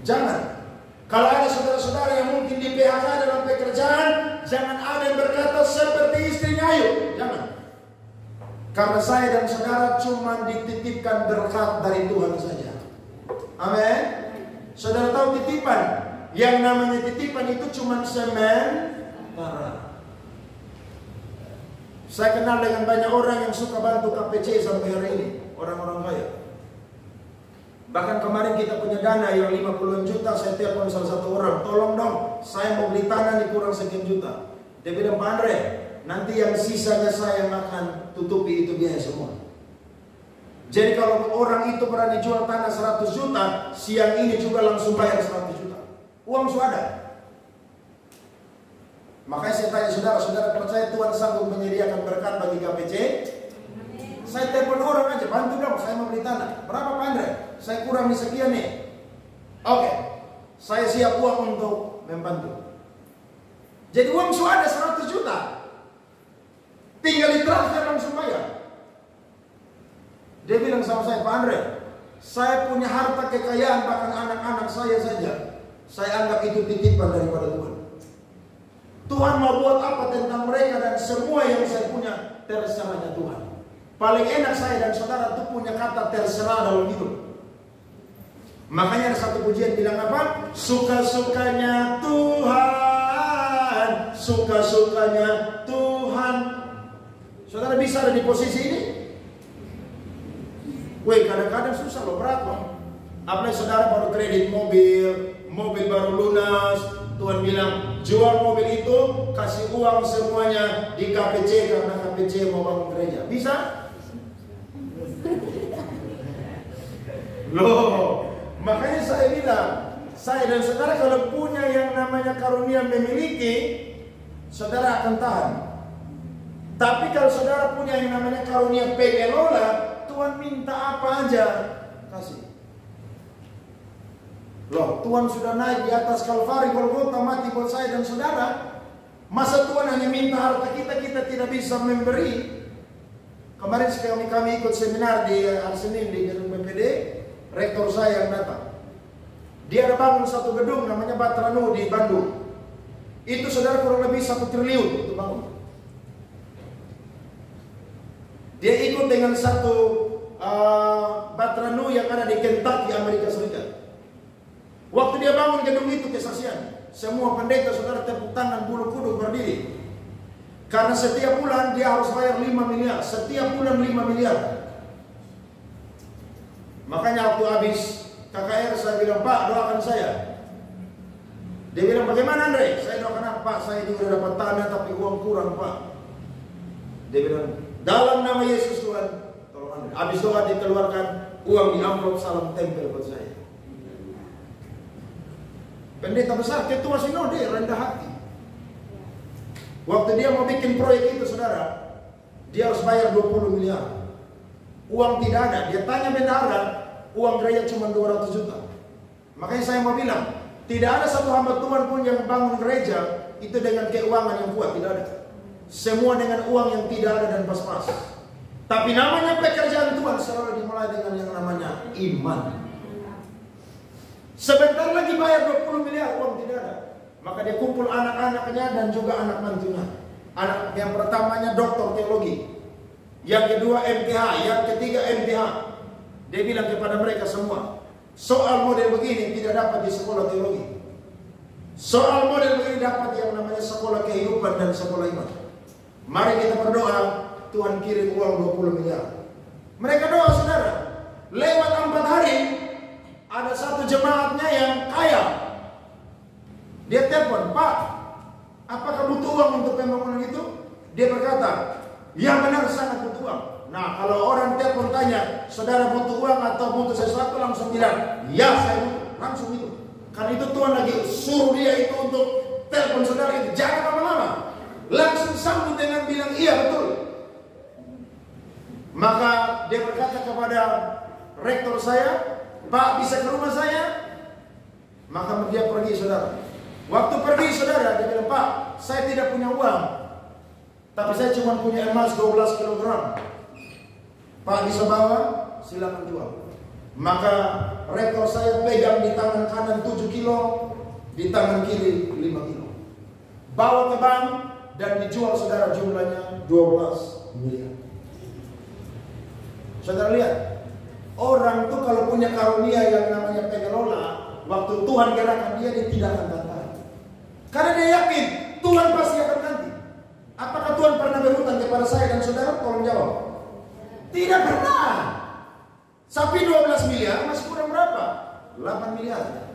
Jangan. Kalau ada saudara-saudara yang mungkin di PHK dalam pekerjaan, jangan ada yang berkata seperti istrinya Ayub. Jangan. Karena saya dan saudara cuma dititipkan berkat dari Tuhan saja. Amin. Saudara tahu titipan? Yang namanya titipan itu cuma sementara. Saya kenal dengan banyak orang yang suka bantu KPC sampai hari ini, orang-orang kaya. Bahkan kemarin kita punya dana yang 50 juta, saya telepon salah satu orang, tolong dong, saya mau beli tanah nih kurang sekian juta. Dia bilang, Pak Andre, nanti yang sisanya saya yang akan tutupi itu biaya semua. Jadi kalau orang itu berani jual tanah 100 juta, siang ini juga langsung bayar 100 juta. Uang sudah ada. Makanya saya tanya saudara-saudara, percaya Tuhan sanggup menyediakan berkat bagi KPC? Saya telepon orang aja, bantu dong, saya mau beli tanah. Berapa Pak Andre? Saya kurang di sekian nih. Oke, saya siap uang untuk membantu. Jadi uang sudah ada 100 juta. Tinggal ditransfer langsung bayar. Dia bilang sama saya, Pak Andre, saya punya harta kekayaan, bahkan anak-anak saya saja, saya anggap itu titipan daripada Tuhan. Tuhan mau buat apa tentang mereka, dan semua yang saya punya terserahnya Tuhan. Paling enak saya dan saudara tuh punya kata terserah dalam hidup. Makanya ada satu pujian bilang apa? Suka-sukanya Tuhan, suka-sukanya Tuhan. Saudara bisa ada di posisi ini? Weh, kadang-kadang susah loh, berat loh. Apalagi saudara baru kredit mobil, mobil baru lunas. Tuhan bilang, jual mobil itu, kasih uang semuanya di KPC karena KPC mau bangun gereja. Bisa? Loh, makanya saya bilang, saya dan saudara kalau punya yang namanya karunia memiliki, saudara akan tahan. Tapi kalau saudara punya yang namanya karunia pengelola, Tuhan minta apa aja, kasih. Loh, Tuhan sudah naik di atas Kalvari, Golgota, mati buat saya dan saudara. Masa Tuhan hanya minta harta kita, kita tidak bisa memberi? Kemarin kami ikut seminar di hari Senin di gedung BPD, rektor saya yang datang. Dia ada bangun satu gedung namanya Batranu di Bandung. Itu saudara kurang lebih 1 triliun itu bangun. Dia ikut dengan satu Batranu yang ada di Kentucky, Amerika Serikat. Waktu dia bangun gedung itu, kesaksian, semua pendeta saudara tepuk tangan, bulu kuduk berdiri. Karena setiap bulan dia harus bayar 5 miliar. Setiap bulan 5 miliar. Makanya waktu habis KKR saya bilang, Pak doakan saya. Dia bilang, bagaimana Andre? Saya doakan apa? Pak, saya juga dapat tanah tapi uang kurang Pak. Dia bilang, dalam nama Yesus Tuhan, tolong Andre. Habis doa dikeluarkan uang di amplop salam tempel buat saya. Pendeta besar, ketua sinode, rendah hati. Waktu dia mau bikin proyek itu saudara, dia harus bayar 20 miliar. Uang tidak ada. Dia tanya bendahara, uang gereja cuma 200 juta. Makanya saya mau bilang, tidak ada satu hamba Tuhan pun yang bangun gereja itu dengan keuangan yang kuat, tidak ada. Semua dengan uang yang tidak ada dan pas-pas. Tapi namanya pekerjaan Tuhan selalu dimulai dengan yang namanya iman. Sebentar lagi bayar 20 miliar, uang tidak ada. Maka dia kumpul anak-anaknya dan juga anak mantunya. Anak yang pertamanya doktor teologi, yang kedua MTH, yang ketiga MTH. Dia bilang kepada mereka semua, soal model begini tidak dapat di sekolah teologi. Soal model begini dapat yang namanya sekolah kehidupan dan sekolah iman. Mari kita berdoa, Tuhan kirim uang 20 miliar. Mereka doa saudara. Lewat 4 hari, ada satu jemaatnya yang kaya. Dia telepon, Pak, apakah butuh uang untuk pembangunan itu? Dia berkata, ya benar, sangat butuh uang. Nah, kalau orang telepon tanya, saudara butuh uang atau butuh sesuatu, langsung bilang, ya saya butuh, langsung itu. Karena itu Tuhan lagi suruh dia itu untuk telepon saudara itu, jangan lama-lama. Langsung sambut dengan bilang, iya betul. Maka dia berkata kepada rektor saya, Pak bisa ke rumah saya? Maka dia pergi saudara. Waktu pergi saudara, dia bilang, Pak, saya tidak punya uang, tapi saya cuma punya emas 12 kg. Pak bisa bawa? Silakan jual. Maka rektor saya pegang di tangan kanan 7 kilo, di tangan kiri 5 kilo. Bawa ke bank dan dijual saudara, jumlahnya 12 miliar. Saudara lihat, orang tuh kalau punya karunia yang namanya pengelola, waktu Tuhan gerakan dia tidak akan gagal. Karena dia yakin Tuhan pasti akan ganti. Apakah Tuhan pernah berhutang kepada saya dan saudara? Tolong jawab. Tidak pernah. Sapi 12 miliar masih kurang berapa? 8 miliar.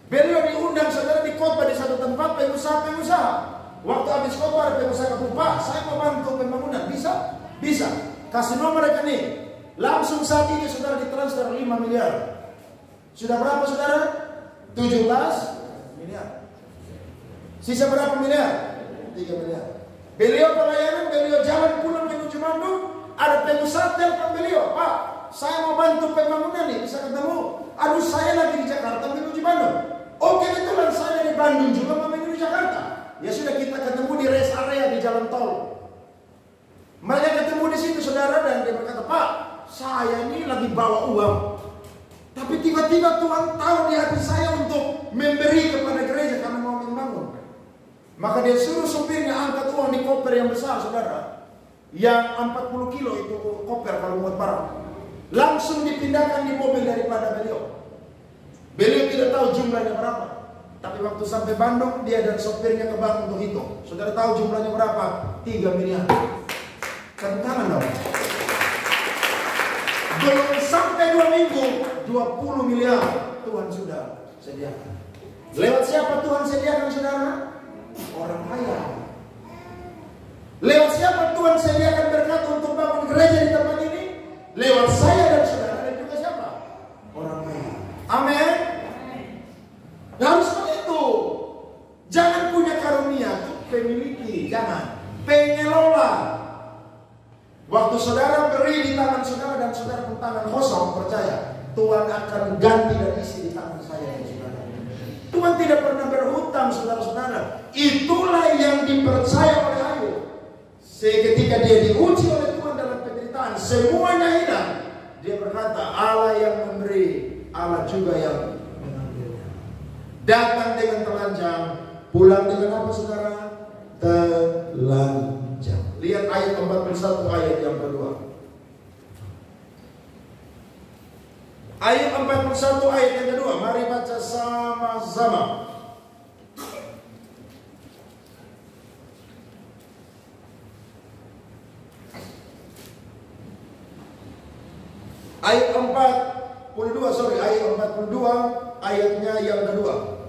Beliau diundang saudara di khotbah di satu tempat, pengusaha. Waktu habis khotbah ada pengusaha kata, Pak, saya mau bantu pembangunan. Bisa? Bisa. Kasih nomor rekening. Langsung saat ini saudara ditransfer 5 miliar. Sudah berapa saudara? 17 miliar. Sisa berapa miliar? 3 miliar. Beliau pelayanan, beliau jalan pulang menuju Bandung. Ada pengusaha telepon beliau, Pak, saya mau bantu pembangunan nih, bisa ketemu. Aduh, saya lagi di Jakarta menuju Bandung. Oke, kebetulan saya dari Bandung juga mau menuju Jakarta. Ya sudah, kita ketemu di rest area di jalan tol. Mereka ketemu di situ saudara, dan dia berkata, Pak, saya ini lagi bawa uang, tapi tiba-tiba Tuhan tahu di hati saya untuk memberi kepada gereja karena mau membangun. Maka dia suruh supirnya angkat uang di koper yang besar saudara, yang 40 kilo itu koper kalau muat barang. Langsung dipindahkan di mobil daripada beliau. Beliau tidak tahu jumlahnya berapa, tapi waktu sampai Bandung dia dan sopirnya ke bank untuk hitung. Saudara tahu jumlahnya berapa? 3 miliar. Tepuk tangan dong. Belum sampai 2 minggu 20 miliar Tuhan sudah sediakan. Lewat siapa Tuhan sediakan saudara? Orang kaya. Lewat siapa Tuhan sediakan berkat untuk bangun gereja di tempat ini? Lewat saya dan saudara, dan juga siapa? Orang kaya. Amin. Harus begitu. Jangan punya karunia tuh pemiliki, jangan. Pengelola. Waktu saudara beri di tangan saudara dan saudara pun tangan kosong, percaya Tuhan akan ganti dan isi di tangan saya dan saudara. Tuhan tidak pernah berhutang, saudara-saudara. Itulah yang dipercaya oleh Ayub. Ketika dia diuji oleh Tuhan dalam penderitaan, semuanya hilang. Dia berkata, Allah yang memberi, Allah juga yang mengambilnya. Datang dengan telanjang, pulang dengan apa, saudara? Telanjang. Lihat ayat 41, ayat yang kedua. Ayat 41 ayat yang kedua. Mari baca sama-sama. Ayat 42, ayat 42 ayatnya yang kedua.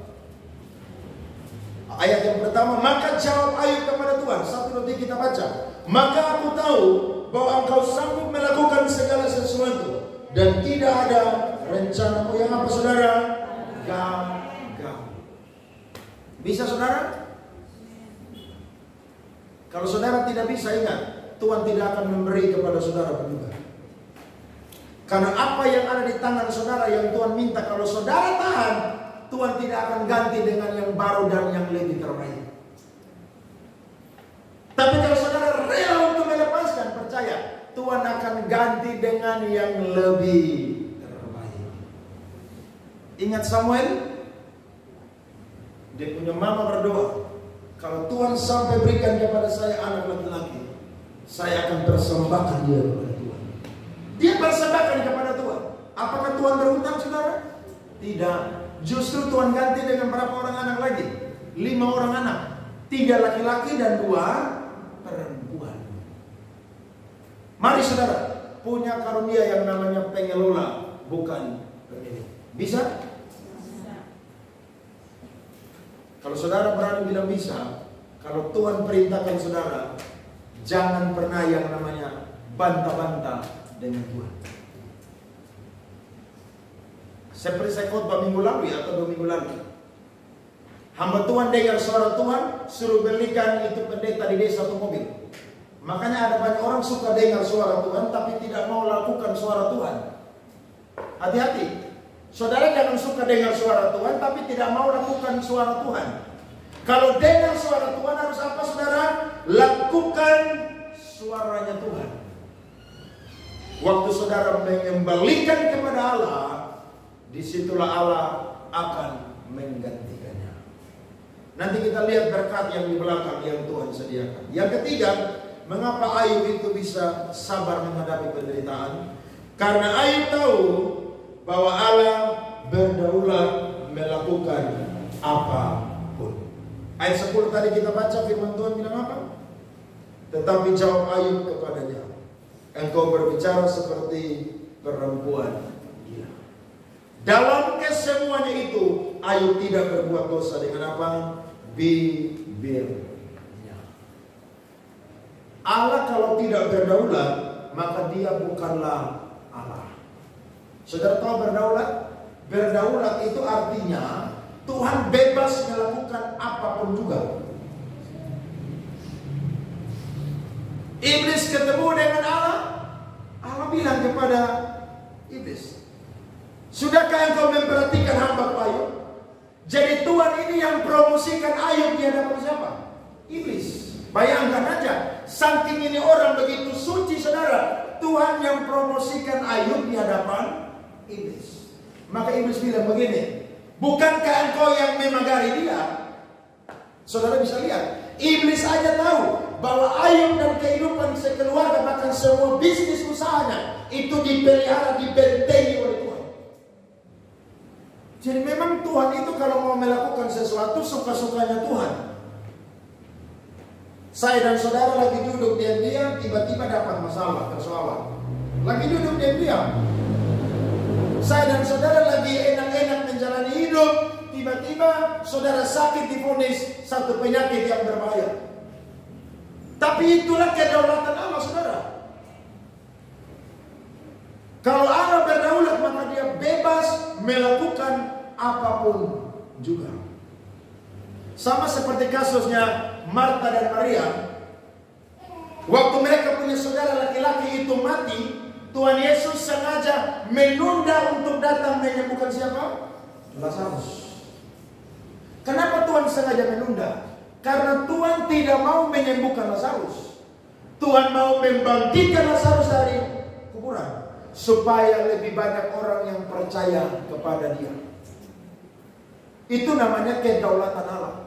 Ayat yang pertama, maka jawab Ayub kepada Tuhan. 1, 2, 3 kita baca. Maka aku tahu bahwa engkau sanggup melakukan segala sesuatu, dan tidak ada rencanamu yang apa, saudara? Gagal. Bisa, saudara? Kalau saudara tidak bisa, ingat, Tuhan tidak akan memberi kepada saudara juga. Karena apa yang ada di tangan saudara yang Tuhan minta, kalau saudara tahan, Tuhan tidak akan ganti dengan yang baru dan yang lebih terbaik. Tapi kalau saudara rela untuk melepaskan, percaya, Tuhan akan ganti dengan yang lebih terbaik. Ingat Samuel? Dia punya mama berdoa, kalau Tuhan sampai berikan kepada saya anak laki-laki, saya akan persembahkan dia kepada Tuhan. Dia persembahkan kepada Tuhan. Apakah Tuhan berhutang, saudara? Tidak. Justru Tuhan ganti dengan berapa orang anak lagi? 5 orang anak. 3 laki-laki dan 2 perempuan. Mari saudara, punya karunia yang namanya pengelola, bukan pemilik. Bisa? Kalau saudara berani bilang bisa, kalau Tuhan perintahkan saudara, jangan pernah yang namanya bantah-bantah dengan Tuhan. Seperti saya khotbah minggu lalu atau 2 minggu lalu. Hamba Tuhan dengar suara Tuhan, suruh belikan itu pendeta di desa satu mobil. Makanya ada banyak orang suka dengar suara Tuhan tapi tidak mau lakukan suara Tuhan. Hati-hati. Saudara jangan suka dengar suara Tuhan tapi tidak mau lakukan suara Tuhan. Kalau dengar suara Tuhan harus apa, saudara? Lakukan suaranya Tuhan. Waktu saudara mengembalikan kepada Allah, disitulah Allah akan menggantikannya. Nanti kita lihat berkat yang di belakang yang Tuhan sediakan. Yang ketiga, mengapa Ayub itu bisa sabar menghadapi penderitaan? Karena Ayub tahu bahwa Allah berdaulat melakukan apapun. Ayat 10 tadi kita baca, firman Tuhan bilang apa? Tetapi jawab Ayub kepadanya, engkau berbicara seperti perempuan gila. Dalam kesemuanya itu, Ayub tidak berbuat dosa dengan apa? Bibirnya. Allah kalau tidak berdaulat, maka dia bukanlah Allah. Saudara tahu berdaulat? Berdaulat itu artinya Tuhan bebas melakukan apapun juga. Iblis ketemu dengan Allah. Allah bilang kepada Iblis, sudahkah engkau memperhatikan hamba Ayub? Jadi Tuhan ini yang promosikan Ayub di hadapan siapa? Iblis. Bayangkan aja, saking ini orang begitu suci, saudara, Tuhan yang promosikan Ayub di hadapan Iblis. Maka Iblis bilang begini, bukankah engkau yang memagari dia? Saudara bisa lihat, Iblis aja tahu bahwa Ayub dan kehidupan sekeluarga, bahkan semua bisnis usahanya itu dipelihara, dibentengi oleh Tuhan. Jadi memang Tuhan itu kalau mau melakukan sesuatu suka-sukanya Tuhan. Saya dan saudara lagi duduk diam-diam, tiba-tiba dapat masalah, persoalan. Lagi duduk diam-diam. Saya dan saudara lagi enak-enak menjalani hidup, tiba-tiba saudara sakit divonis satu penyakit yang berbahaya. Tapi itulah kedaulatan Allah, saudara. Kalau Allah berdaulat, maka dia bebas melakukan apapun juga. Sama seperti kasusnya Marta dan Maria. Waktu mereka punya saudara laki-laki itu mati, Tuhan Yesus sengaja menunda untuk datang menyembuhkan siapa? Lazarus. Kenapa Tuhan sengaja menunda? Karena Tuhan tidak mau menyembuhkan Lazarus. Tuhan mau membangkitkan Lazarus dari kuburan, supaya lebih banyak orang yang percaya kepada Dia. Itu namanya kedaulatan Allah.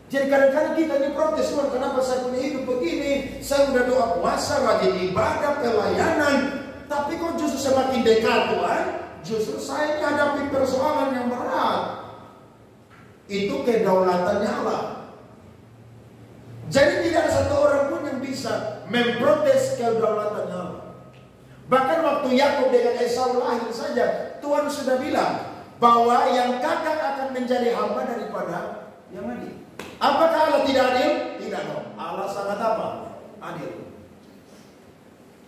Jadi kadang-kadang kita ini protes, Tuhan kenapa saya punya hidup begini, saya udah doa puasa, rajin ibadah, pelayanan, tapi kok justru semakin dekat Tuhan, justru saya hadapi persoalan yang berat. Itu kedaulatannya Allah. Jadi tidak ada satu orang pun yang bisa memprotes kedaulatannya Allah. Bahkan waktu Yakub dengan Esau lahir saja, Tuhan sudah bilang bahwa yang kakak akan menjadi hamba daripada yang adik. Apakah Allah tidak adil? Tidak dong. Allah sangat apa? Adil.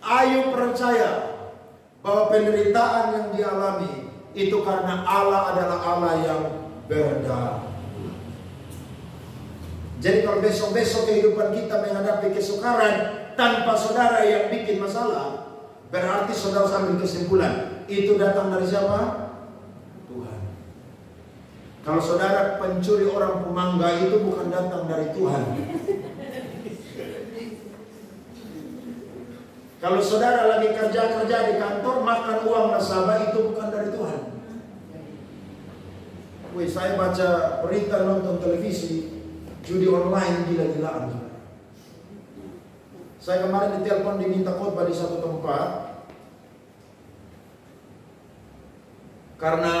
Ayo percaya bahwa penderitaan yang dialami itu karena Allah adalah Allah yang berdaulat. Jadi kalau besok-besok kehidupan kita menghadapi kesukaran tanpa saudara yang bikin masalah, berarti saudara ambil kesimpulan, itu datang dari siapa? Tuhan. Kalau saudara pencuri orang pemangga, itu bukan datang dari Tuhan. Kalau saudara lagi kerja-kerja di kantor, makan uang nasabah, itu bukan dari Tuhan. Wih, saya baca berita, nonton televisi, judi online gila-gilaan. Saya kemarin ditelepon diminta khotbah di satu tempat karena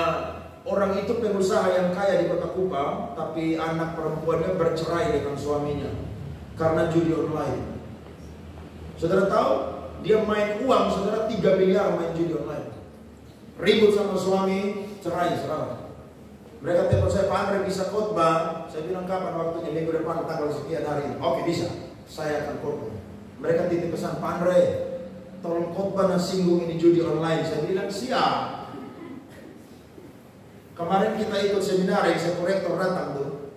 orang itu pengusaha yang kaya di Kota Kupang, tapi anak perempuannya bercerai dengan suaminya karena judi online. Saudara tahu, dia main uang, saudara 3 miliar main judi online. Ribut sama suami, cerai sekarang. Mereka telepon saya, Pak Andre bisa khotbah. Saya bilang kapan waktunya? Minggu depan tanggal sekian hari. Oke, bisa. Saya akan khotbah. Mereka titip pesan, Pak Andre, tolong khotbah dan singgung ini judi online. Saya bilang siap. Kemarin kita ikut seminar yang saya rektor datang tuh.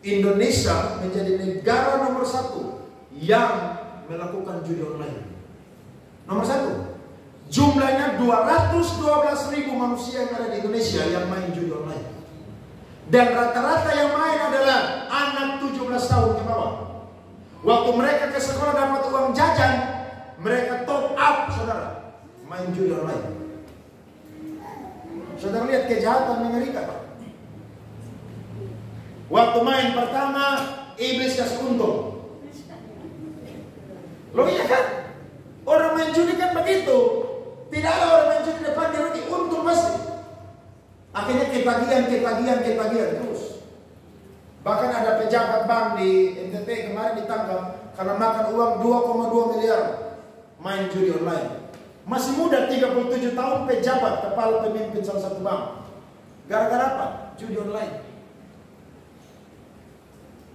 Indonesia menjadi negara nomor 1 yang melakukan judi online. Nomor 1. Jumlahnya 212.000 manusia yang ada di Indonesia yang main judi online. Dan rata-rata yang main adalah anak 17 tahun ke bawah. Waktu mereka ke sekolah dapat uang jajan, mereka top up, saudara, main judi online. Saudara lihat kejahatan mengerikan. Waktu main pertama, iblis kasih untung. Loh iya kan? Orang main judi kan begitu. Tidak ada orang main judi depan dia rugi, untung pasti. Akhirnya ketagihan terus. Bahkan ada pejabat bank di NTT kemarin ditangkap karena makan uang 2,2 miliar main judi online. Masih muda, 37 tahun, pejabat kepala pemimpin salah satu bank. Gara-gara apa? Judi online.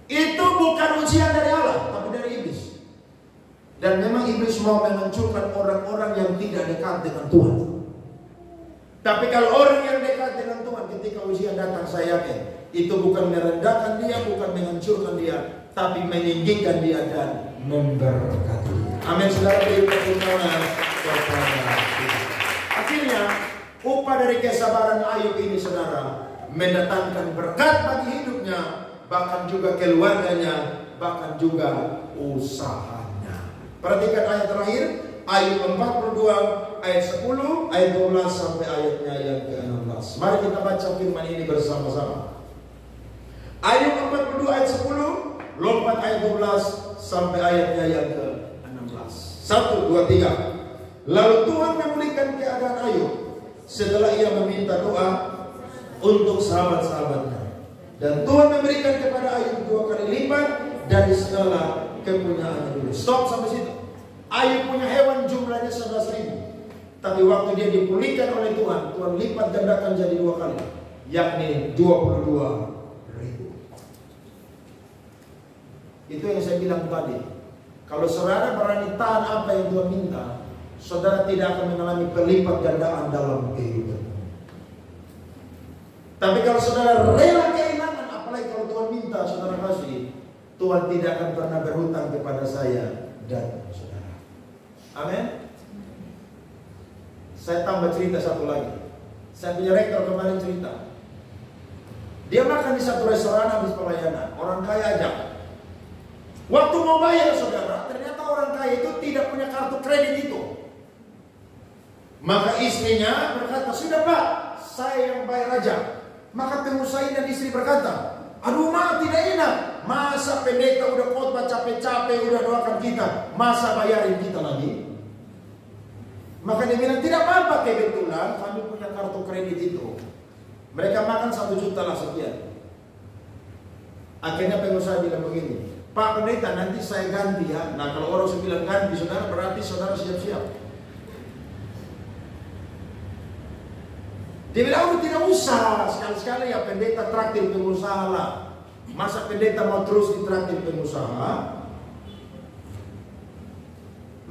Itu bukan ujian dari Allah, tapi dari iblis. Dan memang iblis mau menghancurkan orang-orang yang tidak dekat dengan Tuhan. Tapi kalau orang yang dekat dengan Tuhan, ketika ujian datang, saya yakin itu bukan merendahkan dia, bukan menghancurkan dia, tapi meninggikan dia dan memberkati dia. Amin. Saudara, beri tepuk tangan kepada kita. Akhirnya upah dari kesabaran Ayub ini, saudara, mendatangkan berkat bagi hidupnya, bahkan juga keluarganya, bahkan juga usahanya. Perhatikan ayat terakhir, Ayub 42 ayat 10, ayat 12 sampai ayatnya yang ke-16. Mari kita baca firman ini bersama-sama. Ayub 42 ayat 10, lompat ayat 12 sampai ayatnya yang ke-16. 1, 2, 3. Lalu Tuhan memulihkan keadaan Ayub setelah ia meminta doa untuk sahabat-sahabatnya. Dan Tuhan memberikan kepada Ayub 2 kali lipat dari segala kepunyaannya dulu. Stop sampai situ. Ayub punya hewan jumlahnya 11.000. Tapi waktu dia dipulihkan oleh Tuhan, Tuhan lipat gandakan jadi 2 kali, yakni 22.000. Itu yang saya bilang tadi. Kalau saudara berani tahan apa yang Tuhan minta, saudara tidak akan mengalami berlipat gandaan dalam kehidupan. Tapi kalau saudara rela kehilangan, apalagi kalau Tuhan minta saudara kasih, Tuhan tidak akan pernah berhutang kepada saya dan saudara. Amin. Saya tambah cerita satu lagi. Saya punya rektor kemarin cerita. Dia makan di satu restoran habis pelayanan. Orang kaya aja. Waktu mau bayar saudara, ternyata orang kaya itu tidak punya kartu kredit itu. Maka istrinya berkata, sudah Pak, saya yang bayar aja. Maka pengusaha dan istri berkata, aduh Ma, tidak enak. Masa pendeta udah khotbah capek-capek, udah doakan kita, masa bayarin kita lagi? Maka dia bilang, tidak apa-apa, kebetulan kami punya kartu kredit itu. Mereka makan 1 juta lah sekian. Akhirnya pengusaha bilang begini, Pak pendeta, nanti saya ganti ya. Nah kalau orang bilang ganti saudara, berarti saudara siap-siap. Dia bilang, oh tidak usah, sekali-sekali ya pendeta traktir pengusaha lah. Masa pendeta mau terus ditraktir pengusaha?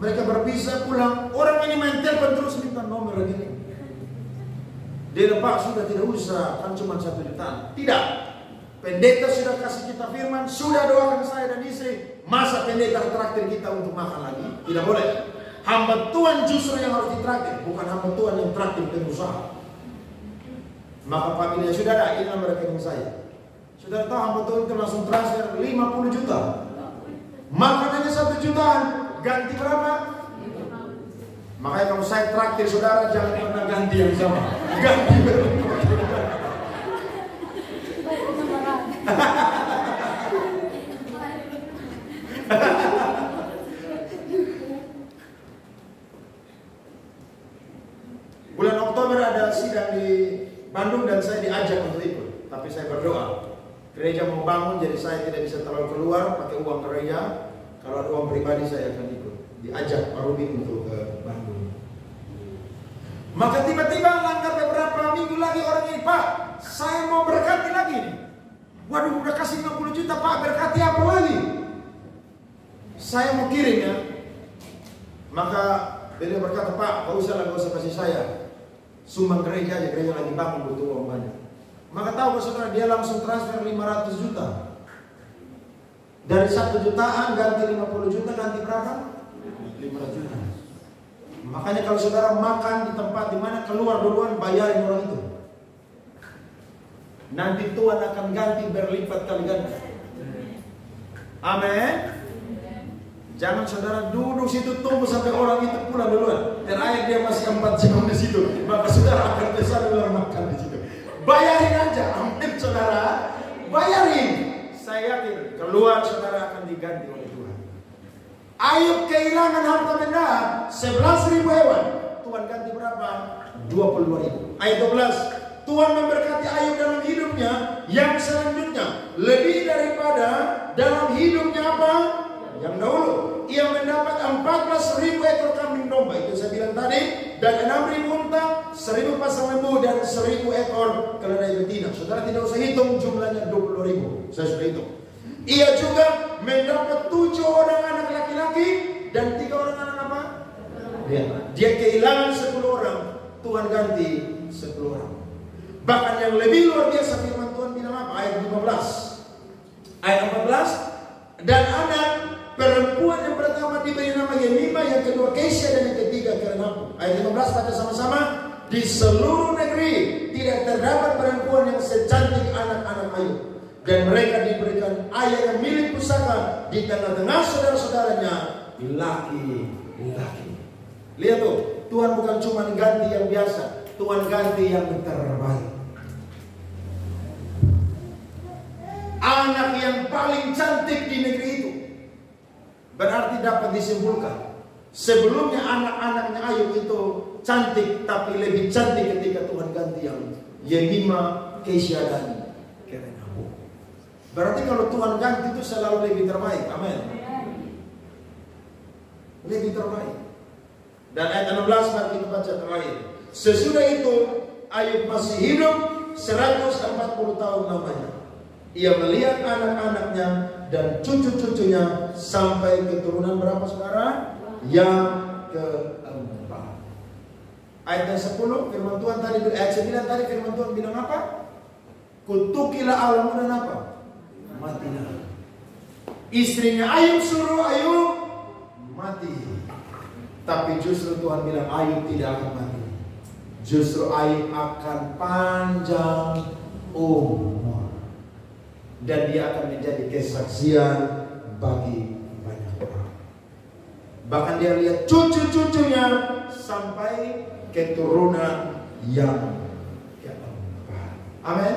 Mereka berpisah pulang. Orang ini main telepon terus minta nomor gini. Dia bilang, Pak sudah tidak usah, kan cuma 1 juta. Tidak. Pendeta sudah kasih kita firman, sudah doakan saya dan istri. Masa pendeta traktir kita untuk makan lagi? Tidak boleh. Hamba Tuhan justru yang harus ditraktir, bukan hamba Tuhan yang traktir pengusaha. Maka familia sudah ada, ini nomor rekening saya. Sudah tahu hamba Tuhan itu langsung transfer 50 juta. Makanannya 1 jutaan, ganti berapa? Makanya kalau saya traktir saudara, jangan pernah ganti yang sama. Ganti berapa? Bulan Oktober ada sidang di Bandung dan saya diajak untuk ikut. Tapi saya berdoa, gereja mau bangun jadi saya tidak bisa terlalu keluar pakai uang gereja. Kalau ada uang pribadi saya akan ikut. Diajak Pak Rubin untuk ke Bandung. Maka tiba-tiba langkah beberapa minggu lagi orang ini, Pak, saya mau berkati lagi nih. Waduh, udah kasih 50 juta Pak, berkati apa lagi? Saya mau kirim ya. Maka beliau berkata, Pak, gak usah kasih saya. Sumbang gereja aja, gereja lagi bangun butuh uang banyak. Maka tahu saudara, dia langsung transfer 500 juta. Dari 1 jutaan ganti 50 juta, ganti berapa? 500 juta. Makanya kalau saudara makan di tempat di mana keluar duluan, bayarin orang itu. Nanti Tuhan akan ganti berlipat kali ganda. Amin. Jangan saudara duduk situ tunggu sampai orang itu pulang duluan. Terakhir dia masih 4 jam di situ. Maka saudara akan besar duluan makan di situ. Bayarin aja, amin saudara. Bayarin. Saya yakin keluar saudara akan diganti oleh Tuhan. Ayub kehilangan harta benda 11.000 hewan. Tuhan ganti berapa? 22.000. Ayat 12. Tuhan memberkati Ayub dalam hidupnya yang selanjutnya lebih daripada dalam hidupnya apa? Yang dahulu. Ia mendapat 14.000 ekor kambing domba, itu saya bilang tadi, dan 6.000 unta, 1.000 pasang lembu, dan 1.000 ekor keledai betina. Saudara tidak usah hitung, jumlahnya 20.000. Saya sudah hitung. Ia juga mendapat 7 orang anak laki-laki dan 3 orang anak apa? Dia kehilangan 10 orang, Tuhan ganti 10 orang. Bahkan yang lebih luar biasa firman Tuhan bilang apa? Ayat 15. Ayat 14. Dan anak perempuan yang pertama diberi nama Yemima, yang kedua Kesia, dan yang ketiga Kerenapu. Ayat 15 baca sama-sama. Di seluruh negeri tidak terdapat perempuan yang secantik anak-anak Ayub, dan mereka diberikan ayah yang milik pusaka di tengah-tengah saudara-saudaranya, laki-laki. Lihat tuh, Tuhan bukan cuma ganti yang biasa, Tuhan ganti yang terbaik. Anak yang paling cantik di negeri itu. Berarti dapat disimpulkan, sebelumnya anak-anaknya Ayub itu cantik, tapi lebih cantik ketika Tuhan ganti yang Yemima, Kesia, dan Kerenapu. Berarti kalau Tuhan ganti itu selalu lebih terbaik. Amin. Lebih terbaik. Dan ayat 16 mari kita baca terakhir. Sesudah itu Ayub masih hidup 140 tahun lamanya. Ia melihat anak-anaknya dan cucu-cucunya sampai keturunan berapa sekarang? Yang keempat. Ayat 10 firman Tuhan tadi, ayat 9 tadi firman Tuhan bilang apa? Kutukilah Allahmu dan apa? Matilah. Istrinya Ayub suruh Ayub mati. Tapi justru Tuhan bilang Ayub tidak akan mati. Justru Ayub akan panjang umur. dan dia akan menjadi kesaksian bagi banyak orang. Bahkan dia lihat cucu-cucunya sampai keturunan yang keempat. Amin.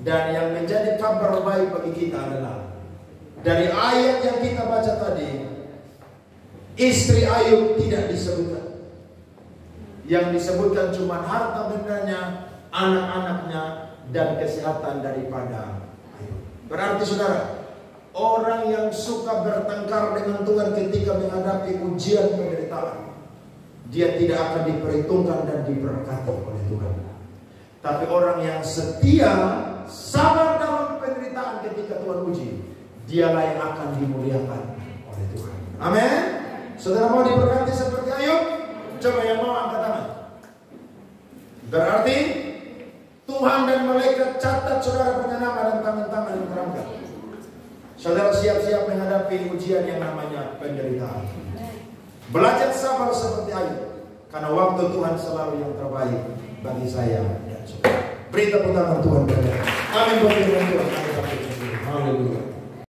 Dan yang menjadi kabar baik bagi kita adalah dari ayat yang kita baca tadi, istri Ayub tidak disebutkan. Yang disebutkan cuma harta bendanya, anak-anaknya, dan kesehatan daripada Ayub. Berarti saudara, orang yang suka bertengkar dengan Tuhan ketika menghadapi ujian penderitaan, dia tidak akan diperhitungkan dan diberkati oleh Tuhan. Tapi orang yang setia, sabar dalam penderitaan ketika Tuhan uji, dialah yang akan dimuliakan oleh Tuhan. Amin. Saudara mau diberkati seperti Ayub? Coba yang mau angkat tangan. Berarti Tuhan dan malaikat catat saudara punya nama dan tangan-tangan yang terangkat. Saudara siap-siap menghadapi ujian yang namanya penderitaan. Belajar sabar seperti Ayub, karena waktu Tuhan selalu yang terbaik bagi saya dan saudara. Beri tepuk tangan Tuhan. Amin.